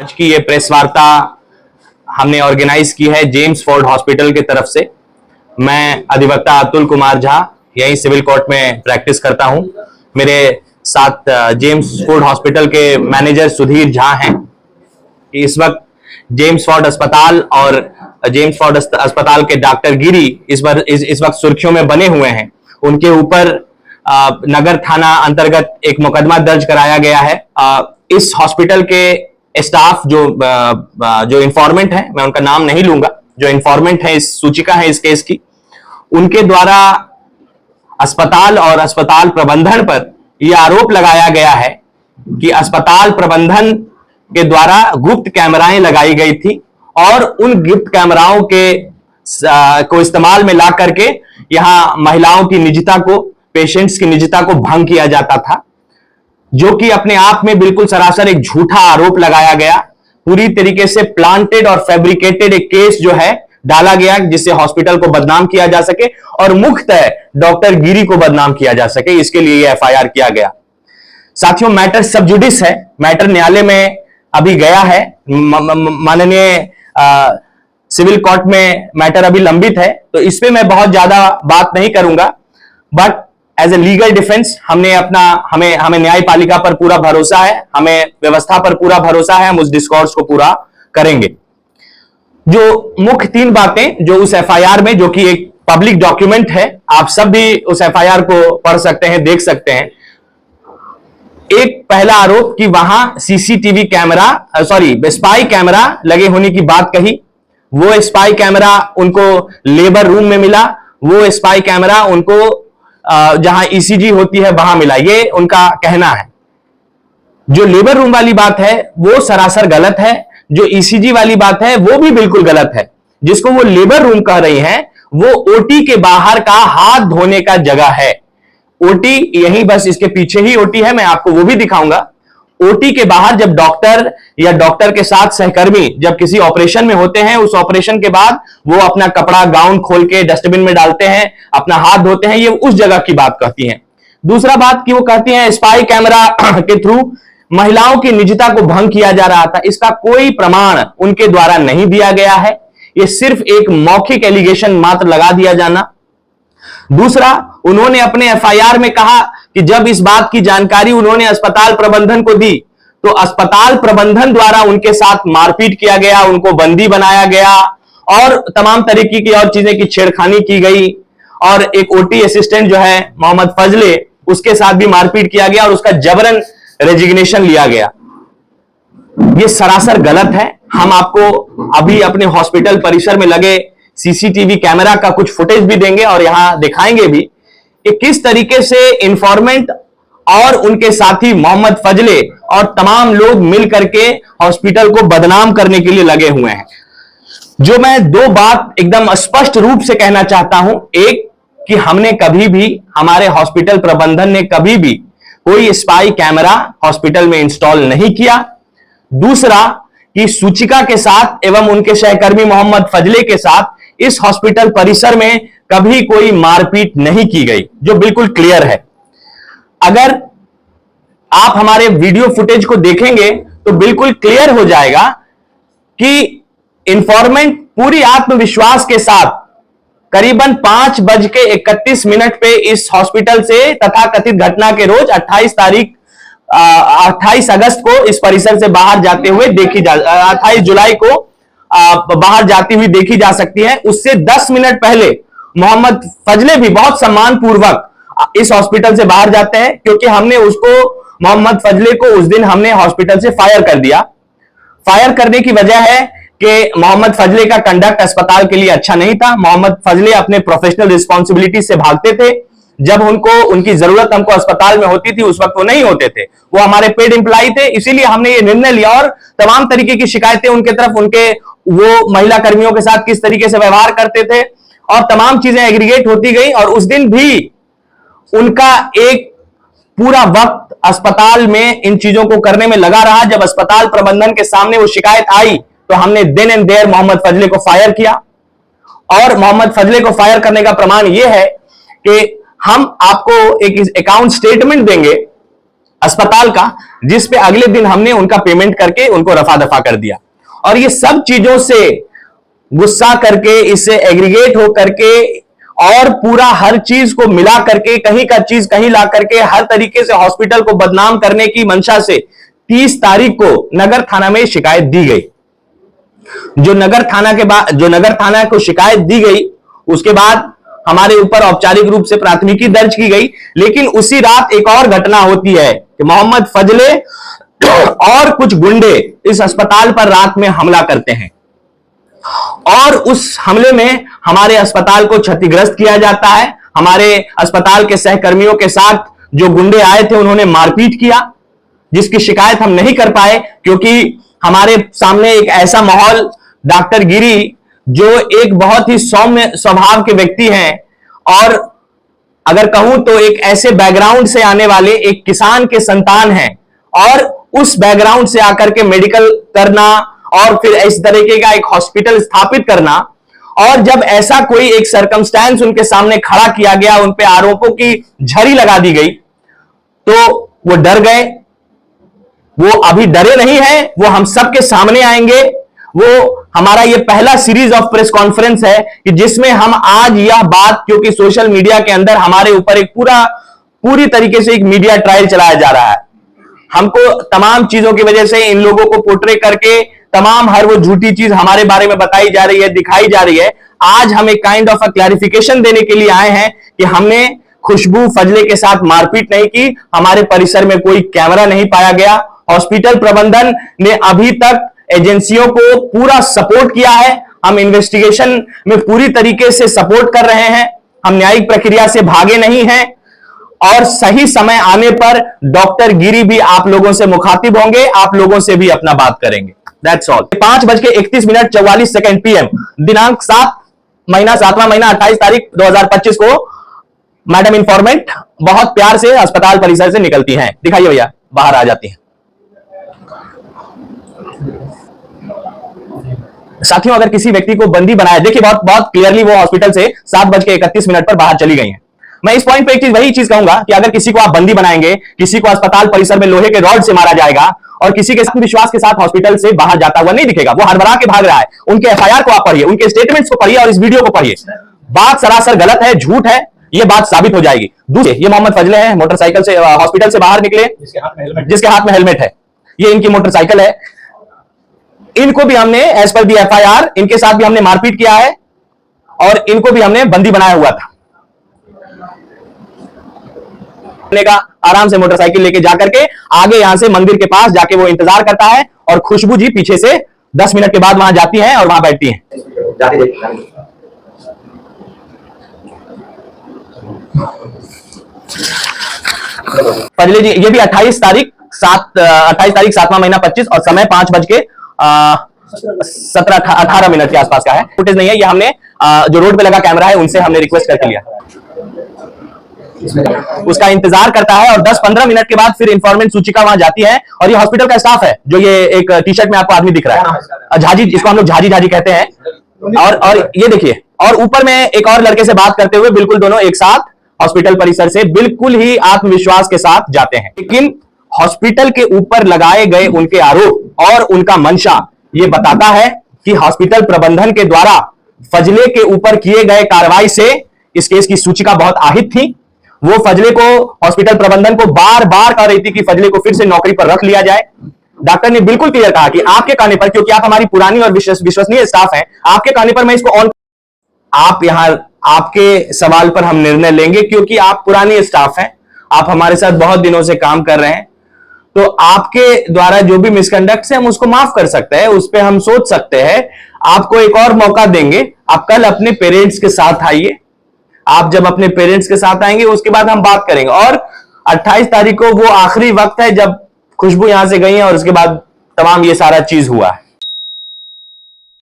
आज की ये प्रेस वार्ता हमने ऑर्गेनाइज की है जेम्स फोर्ड हॉस्पिटल की तरफ से। मैं अधिवक्ता अतुल कुमार झा यही सिविल कोर्ट में प्रैक्टिस करता हूं। मेरे साथ जेम्स फोर्ड हॉस्पिटल के मैनेजर सुधीर झा हैं। इस वक्त जेम्स फोर्ड अस्पताल और जेम्स फोर्ड अस्पताल के डॉक्टर गिरी इस वक्त सुर्खियों में बने हुए हैं। उनके ऊपर नगर थाना अंतर्गत एक मुकदमा दर्ज कराया गया है। इस हॉस्पिटल के स्टाफ जो इंफॉर्मेंट है, मैं उनका नाम नहीं लूंगा, जो इंफॉर्मेंट है, इस सूचिका है इस केस की, उनके द्वारा अस्पताल और अस्पताल प्रबंधन पर यह आरोप लगाया गया है कि अस्पताल प्रबंधन के द्वारा गुप्त कैमराएं लगाई गई थी और उन गुप्त कैमराओं को इस्तेमाल में ला करके यहां महिलाओं की निजता को, पेशेंट्स की निजता को भंग किया जाता था, जो कि अपने आप में बिल्कुल सरासर एक झूठा आरोप लगाया गया। पूरी तरीके से प्लांटेड और फैब्रिकेटेड एक केस जो है डाला गया जिससे हॉस्पिटल को बदनाम किया जा सके और मुख्यतः डॉक्टर गिरी को बदनाम किया जा सके। इसके लिए यह एफआईआर किया गया। साथियों, मैटर सब जुडिस है, मैटर न्यायालय में अभी गया है। माननीय सिविल कोर्ट में मैटर अभी लंबित है, तो इस पे मैं बहुत ज्यादा बात नहीं करूंगा। But as a legal defence हमें न्यायपालिका पर पूरा भरोसा है, हमें व्यवस्था पर पूरा भरोसा है। हम उस डिस्कोर्स को पूरा करेंगे। जो मुख्य 3 बातें जो उस एफआईआर में, जो कि एक पब्लिक डॉक्यूमेंट है, आप सब भी उस एफआईआर को पढ़ सकते हैं, देख सकते हैं। एक पहला आरोप कि वहां सीसीटीवी कैमरा, स्पाई कैमरा लगे होने की बात कही। वो स्पाई कैमरा उनको लेबर रूम में मिला, वो स्पाई कैमरा उनको जहां ईसीजी होती है वहां मिला, ये उनका कहना है। जो लेबर रूम वाली बात है वो सरासर गलत है। जो ईसीजी वाली बात है वो भी बिल्कुल गलत है। जिसको वो लेबर रूम कह रही हैं वो ओटी के बाहर का हाथ धोने का जगह है। ओटी यहीं बस इसके पीछे ही ओटी है, मैं आपको वो भी दिखाऊंगा। ओटी के बाहर जब डॉक्टर या डॉक्टर के साथ सहकर्मी जब किसी ऑपरेशन में होते हैं, उस ऑपरेशन के बाद वो अपना कपड़ा गाउन खोल के डस्टबिन में डालते हैं, अपना हाथ धोते हैं, ये उस जगह की बात कहती हैं। दूसरा बात कि वो कहती हैं स्पाई कैमरा के थ्रू महिलाओं की निजता को भंग किया जा रहा था। इसका कोई प्रमाण उनके द्वारा नहीं दिया गया है, ये सिर्फ एक मौखिक एलिगेशन मात्र लगा दिया जाना। दूसरा, उन्होंने अपने एफआईआर में कहा कि जब इस बात की जानकारी उन्होंने अस्पताल प्रबंधन को दी तो अस्पताल प्रबंधन द्वारा उनके साथ मारपीट किया गया, उनको बंदी बनाया गया और तमाम तरीके की और चीजें की छेड़खानी की गई। और एक ओटी असिस्टेंट जो है मोहम्मद फजले, उसके साथ भी मारपीट किया गया और उसका जबरन रेजिग्नेशन लिया गया। यह सरासर गलत है। हम आपको अभी अपने हॉस्पिटल परिसर में लगे सीसीटीवी कैमरा का कुछ फुटेज भी देंगे और यहां दिखाएंगे भी कि किस तरीके से इंफॉर्मेंट और उनके साथी मोहम्मद फजले और तमाम लोग मिल करके हॉस्पिटल को बदनाम करने के लिए लगे हुए हैं। जो मैं 2 बात एकदम स्पष्ट रूप से कहना चाहता हूं। एक कि हमने कभी भी, हमारे हॉस्पिटल प्रबंधन ने कभी भी कोई स्पाई कैमरा हॉस्पिटल में इंस्टॉल नहीं किया। दूसरा कि सूचिका के साथ एवं उनके सहकर्मी मोहम्मद फजले के साथ इस हॉस्पिटल परिसर में कभी कोई मारपीट नहीं की गई, जो बिल्कुल क्लियर है। अगर आप हमारे वीडियो फुटेज को देखेंगे तो बिल्कुल क्लियर हो जाएगा कि इंफॉर्मेंट पूरी आत्मविश्वास के साथ करीबन 5:31 पे इस हॉस्पिटल से तथाकथित घटना के रोज 28 अगस्त को इस परिसर से बाहर जाते हुए 28 जुलाई को बाहर जाती हुई देखी जा सकती है। उससे 10 मिनट पहले मोहम्मद फजले भी बहुत सम्मान पूर्वक इस हॉस्पिटल से बाहर जाते हैं, क्योंकि हमने मोहम्मद फजले को उस दिन हमने हॉस्पिटल से फायर कर दिया। फायर करने की वजह है कि मोहम्मद फजले का कंडक्ट अस्पताल के लिए अच्छा नहीं था। मोहम्मद फजले अपने प्रोफेशनल रिस्पॉन्सिबिलिटी से भागते थे। जब उनकी जरूरत हमको अस्पताल में होती थी उस वक्त वो नहीं होते थे, वो हमारे पेड एम्प्लॉय थे। इसीलिए हमने ये निर्णय लिया और तमाम तरीके की शिकायतें उनके तरफ, उनके वो महिला कर्मियों के साथ किस तरीके से व्यवहार करते थे और तमाम चीजें एग्रीगेट होती गई। और उस दिन भी उनका एक पूरा वक्त अस्पताल में इन चीजों को करने में लगा रहा। जब अस्पताल प्रबंधन के सामने वो शिकायत आई तो हमने देन एंड देयर मोहम्मद फजले को फायर किया। और मोहम्मद फजले को फायर करने का प्रमाण यह है कि हम आपको एक अकाउंट स्टेटमेंट देंगे अस्पताल का, जिस पे अगले दिन हमने उनका पेमेंट करके उनको रफा दफा कर दिया। और ये सब चीजों से गुस्सा करके, इससे एग्रीगेट हो करके और पूरा हर चीज को मिला करके, कहीं का चीज कहीं ला करके हर तरीके से हॉस्पिटल को बदनाम करने की मंशा से 30 तारीख को नगर थाना में शिकायत दी गई। जो नगर थाना को शिकायत दी गई, उसके बाद हमारे ऊपर औपचारिक रूप से प्राथमिकी दर्ज की गई। लेकिन उसी रात एक और घटना होती है कि मोहम्मद फजले और कुछ गुंडे इस अस्पताल पर रात में हमला करते हैं और उस हमले में हमारे अस्पताल को क्षतिग्रस्त किया जाता है। हमारे अस्पताल के सहकर्मियों के साथ जो गुंडे आए थे उन्होंने मारपीट किया, जिसकी शिकायत हम नहीं कर पाए क्योंकि हमारे सामने एक ऐसा माहौल, डॉक्टर गिरी जो एक बहुत ही सौम्य स्वभाव के व्यक्ति हैं और अगर कहूं तो एक ऐसे बैकग्राउंड से आने वाले एक किसान के संतान हैं और उस बैकग्राउंड से आकर के मेडिकल करना और फिर इस तरीके का एक हॉस्पिटल स्थापित करना, और जब ऐसा कोई एक सर्कमस्टेंस उनके सामने खड़ा किया गया, उन पे आरोपों की झड़ी लगा दी गई, तो वो डर गए। वो अभी डरे नहीं हैं, वो हम सबके सामने आएंगे। वो हमारा ये पहला सीरीज ऑफ प्रेस कॉन्फ्रेंस है कि जिसमें हम आज यह बात, क्योंकि सोशल मीडिया के अंदर हमारे ऊपर एक पूरी तरीके से एक मीडिया ट्रायल चलाया जा रहा है। हमको तमाम चीजों की वजह से इन लोगों को पोर्ट्रे करके तमाम हर वो झूठी चीज हमारे बारे में बताई जा रही है, दिखाई जा रही है। आज हम एक काइंड ऑफ अ क्लैरिफिकेशन देने के लिए आए हैं कि हमने खुशबू फजले के साथ मारपीट नहीं की, हमारे परिसर में कोई कैमरा नहीं पाया गया। हॉस्पिटल प्रबंधन ने अभी तक एजेंसियों को पूरा सपोर्ट किया है। हम इन्वेस्टिगेशन में पूरी तरीके से सपोर्ट कर रहे हैं। हम न्यायिक प्रक्रिया से भागे नहीं हैं और सही समय आने पर डॉक्टर गिरी भी आप लोगों से मुखातिब होंगे, आप लोगों से भी अपना बात करेंगे। That's all. 5:31 PM दिनांक 7वां महीना 28 तारीख 2025 को मैडम इंफॉर्मेंट बहुत प्यार से अस्पताल परिसर से निकलती हैं। दिखाइए भैया, बाहर आ जाती हैं। साथियों, अगर किसी व्यक्ति को बंदी बनाया, देखिए बहुत क्लियरली वो हॉस्पिटल से 7:31 पर बाहर चली गई हैं। मैं इस पॉइंट पे एक चीज, वही चीज कहूंगा कि अगर किसी को आप बंदी बनाएंगे, किसी को अस्पताल परिसर में लोहे के रॉड से मारा जाएगा और किसी के विश्वास के साथ हॉस्पिटल से बाहर जाता हुआ नहीं दिखेगा, वो हड़बड़ा के भाग रहा है। उनके FIR को आप पढ़िए, उनके स्टेटमेंट्स को पढ़िए और इस वीडियो को पढ़िए। बात सरासर गलत है, झूठ है, ये बात साबित हो जाएगी। दूसरे, ये मोहम्मद फजले हैं, मोटरसाइकिल से हॉस्पिटल से बाहर निकले, जिसके हाथ में हेलमेट है। ये इनकी मोटरसाइकिल है। इनको भी हमने एज पर दी FIR, इनके साथ भी हमने मारपीट किया है और इनको भी हमने बंदी बनाया हुआ था। का आराम से मोटरसाइकिल लेके जाकर के आगे यहां से मंदिर के पास जाके वो इंतजार करता है और खुशबू जी पीछे से 10 मिनट के बाद वहां जाती हैं और वहां बैठती हैं। फजले जी, ये भी 28 तारीख 7वां महीना 25 और समय 5:17-18 के आसपास का है। फुटेज नहीं है, ये हमने जो रोड पे लगा कैमरा है उनसे हमने रिक्वेस्ट करके लिया। उसका इंतजार करता है और 10-15 मिनट के बाद फिर इंफॉर्मेंट सूचिका वहां जाती है और ये हॉस्पिटल का स्टाफ है, जो ये एक टी-शर्ट में आपको आदमी दिख रहा है, झाजी, जिसको हम लोग झाजी कहते हैं। और ये देखिए, और ऊपर में एक और लड़के से बात करते हुए बिल्कुल दोनों एक साथ हॉस्पिटल परिसर से बिल्कुल ही आत्मविश्वास के साथ जाते हैं। लेकिन हॉस्पिटल के ऊपर लगाए गए उनके आरोप और उनका मंशा ये बताता है कि हॉस्पिटल प्रबंधन के द्वारा फजले के ऊपर किए गए कार्रवाई से इस केस की सूचिका बहुत আহিत थी। वो फजले को, हॉस्पिटल प्रबंधन को बार बार कह रही थी कि फजले को फिर से नौकरी पर रख लिया जाए। डॉक्टर ने बिल्कुल क्लियर कहा कि आपके कहने पर, क्योंकि आप हमारी पुरानी और विश्वसनीय स्टाफ हैं, आपके कहने पर मैं इसको ऑन, आप यहां, आपके सवाल पर हम निर्णय लेंगे क्योंकि आप पुरानी स्टाफ हैं, आप हमारे साथ बहुत दिनों से काम कर रहे हैं, तो आपके द्वारा जो भी मिसकंडक्ट है हम उसको माफ कर सकते हैं, उस पर हम सोच सकते हैं। आपको एक और मौका देंगे, आप कल अपने पेरेंट्स के साथ आइए। आप जब अपने पेरेंट्स के साथ आएंगे उसके बाद हम बात करेंगे। और 28 तारीख को वो आखिरी वक्त है जब खुशबू यहां से गई है और उसके बाद तमाम ये सारा चीज हुआ है।